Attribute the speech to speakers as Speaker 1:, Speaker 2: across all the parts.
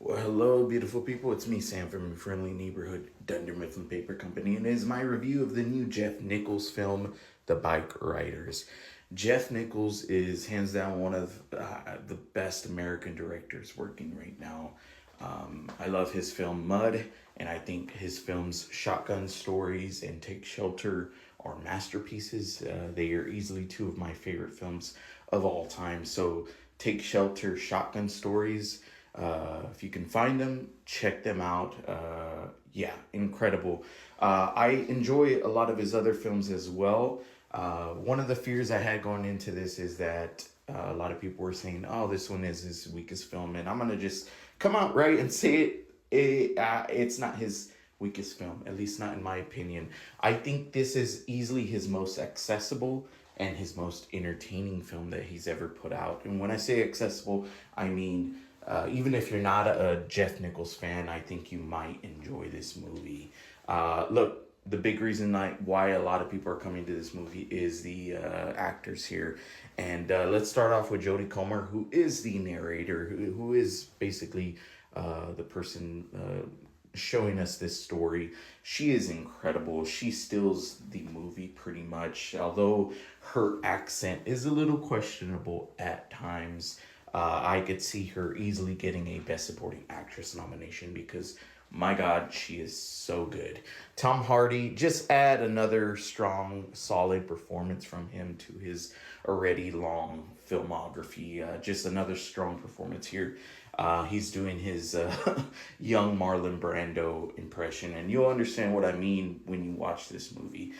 Speaker 1: Well, hello, beautiful people. It's me, Sam, from your friendly neighborhood Dunder Mifflin Paper Company, and it is my review of the new Jeff Nichols film, The Bikeriders. Jeff Nichols is hands down one of the best American directors working right now. I love his film Mud, and I think his films Shotgun Stories and Take Shelter are masterpieces. They are easily two of my favorite films of all time. So, Take Shelter, Shotgun Stories. If you can find them, check them out. Yeah, incredible. I enjoy a lot of his other films as well. One of the fears I had going into this is that a lot of people were saying, "Oh, this one is his weakest film," and I'm gonna just come out right and say it's not his weakest film, at least not in my opinion. I think this is easily his most accessible and his most entertaining film that he's ever put out. And when I say accessible, I mean even if you're not a Jeff Nichols fan, I think you might enjoy this movie. Look, the big reason why a lot of people are coming to this movie is the actors here. And let's start off with Jodie Comer, who is the narrator, who is basically the person showing us this story. She is incredible. She steals the movie pretty much, although her accent is a little questionable at times. I could see her easily getting a Best Supporting Actress nomination because, my God, she is so good. Tom Hardy, just add another strong, solid performance from him to his already long filmography. Just another strong performance here. He's doing his young Marlon Brando impression, and you'll understand what I mean when you watch this movie.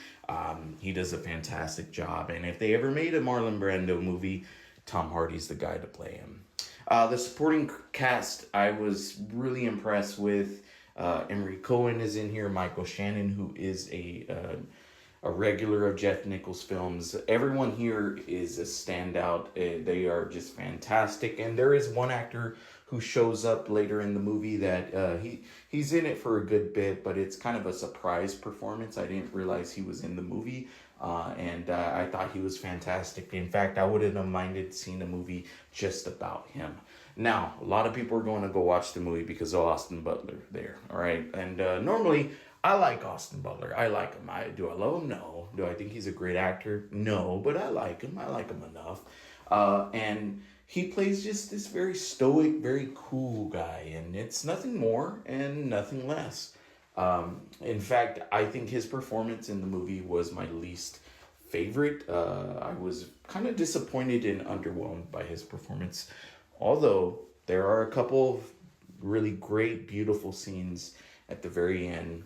Speaker 1: He does a fantastic job, and if they ever made a Marlon Brando movie, Tom Hardy's the guy to play him. The supporting cast, I was really impressed with. Emery Cohen is in here. Michael Shannon, who is a regular of Jeff Nichols' films. Everyone here is a standout. They are just fantastic. And there is one actor who shows up later in the movie that he's in it for a good bit, but it's kind of a surprise performance. I didn't realize he was in the movie, and I thought he was fantastic. In fact, I wouldn't have minded seeing a movie just about him. Now, a lot of people are going to go watch the movie because of Austin Butler there, all right? And normally, I like Austin Butler. I like him. Do I love him? No. Do I think he's a great actor? No, but I like him. I like him enough. And he plays just this very stoic, very cool guy, and it's nothing more and nothing less. In fact, I think his performance in the movie was my least favorite. I was kind of disappointed and underwhelmed by his performance, although there are a couple of really great, beautiful scenes at the very end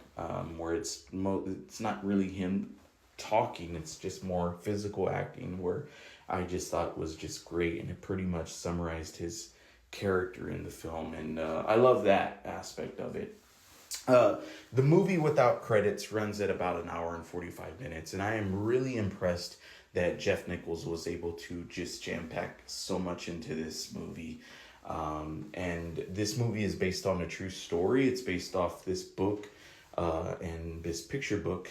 Speaker 1: where it's not really him talking, it's just more physical acting, where I just thought was just great, and it pretty much summarized his character in the film, and I love that aspect of it. The movie without credits runs at about an hour and 45 minutes, and I am really impressed that Jeff Nichols was able to just jam pack so much into this movie. And this movie is based on a true story. It's based off this book and this picture book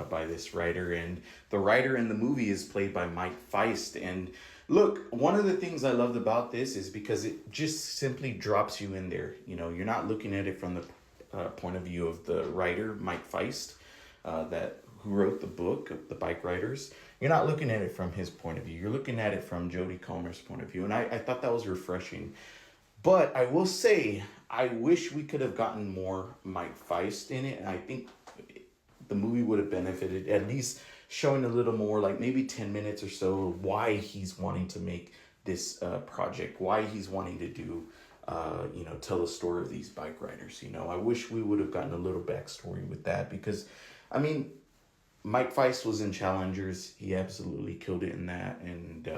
Speaker 1: by this writer. And the writer in the movie is played by Mike Feist. And look, one of the things I loved about this is because it just simply drops you in there. You know, you're not looking at it from the point of view of the writer, Mike Feist, who wrote the book, The Bikeriders. You're not looking at it from his point of view. You're looking at it from Jodie Comer's point of view. And I thought that was refreshing. But I will say, I wish we could have gotten more Mike Feist in it. And I think the movie would have benefited, at least showing a little more, like maybe 10 minutes or so, why he's wanting to make this project, why he's wanting to do, tell the story of these bike riders. I wish we would have gotten a little backstory with that because, I mean, Mike Feist was in Challengers. He absolutely killed it in that. And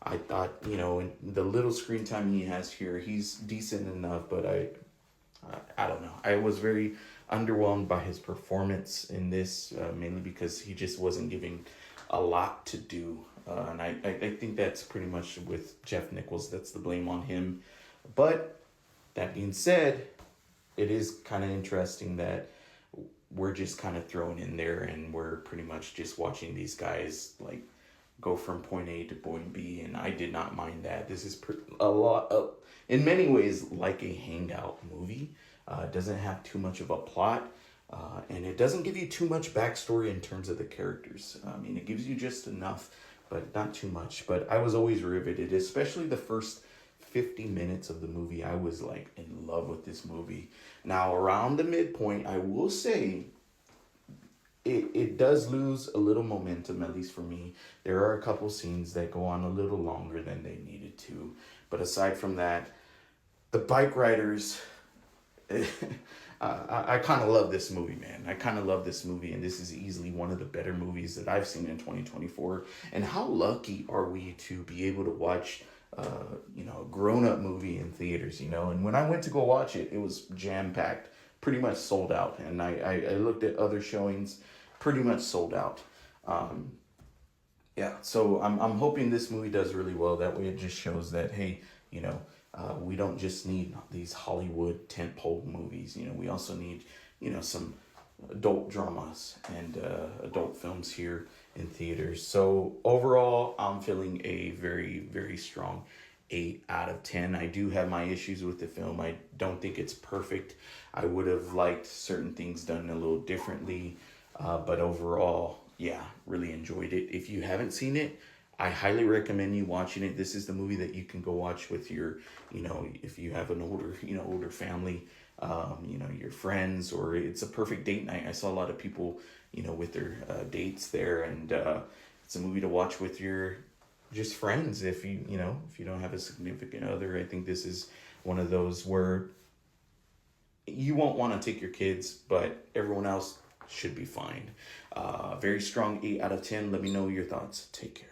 Speaker 1: I thought, in the little screen time he has here, he's decent enough, but I don't know. I was very underwhelmed by his performance in this, mainly because he just wasn't giving a lot to do. And I think that's pretty much with Jeff Nichols. That's the blame on him. But that being said, it is kind of interesting that we're just kind of thrown in there and we're pretty much just watching these guys like go from point A to point B, and I did not mind that. This is a lot of, in many ways, like a hangout movie. It doesn't have too much of a plot, and it doesn't give you too much backstory in terms of the characters. I mean, it gives you just enough, but not too much. But I was always riveted, especially the first 50 minutes of the movie. I was like in love with this movie. Now, around the midpoint, I will say it does lose a little momentum, at least for me. There are a couple scenes that go on a little longer than they needed to. But aside from that, the Bikeriders, I kind of love this movie, man. I kind of love this movie, and this is easily one of the better movies that I've seen in 2024. And how lucky are we to be able to watch, a grown-up movie in theaters, you know? And when I went to go watch it, it was jam-packed, pretty much sold out. And I looked at other showings, pretty much sold out. Yeah, so I'm hoping this movie does really well. That way it just shows that, hey, we don't just need these Hollywood tentpole movies. We also need, some adult dramas and adult films here in theaters. So overall, I'm feeling a very, very strong 8 out of 10. I do have my issues with the film. I don't think it's perfect. I would have liked certain things done a little differently. But overall, yeah, really enjoyed it. If you haven't seen it, I highly recommend you watching it. This is the movie that you can go watch with your, if you have an older family, your friends, or it's a perfect date night. I saw a lot of people, with their dates there, and it's a movie to watch with your just friends. If you don't have a significant other, I think this is one of those where you won't want to take your kids, but everyone else should be fine. Very strong 8 out of 10. Let me know your thoughts. Take care.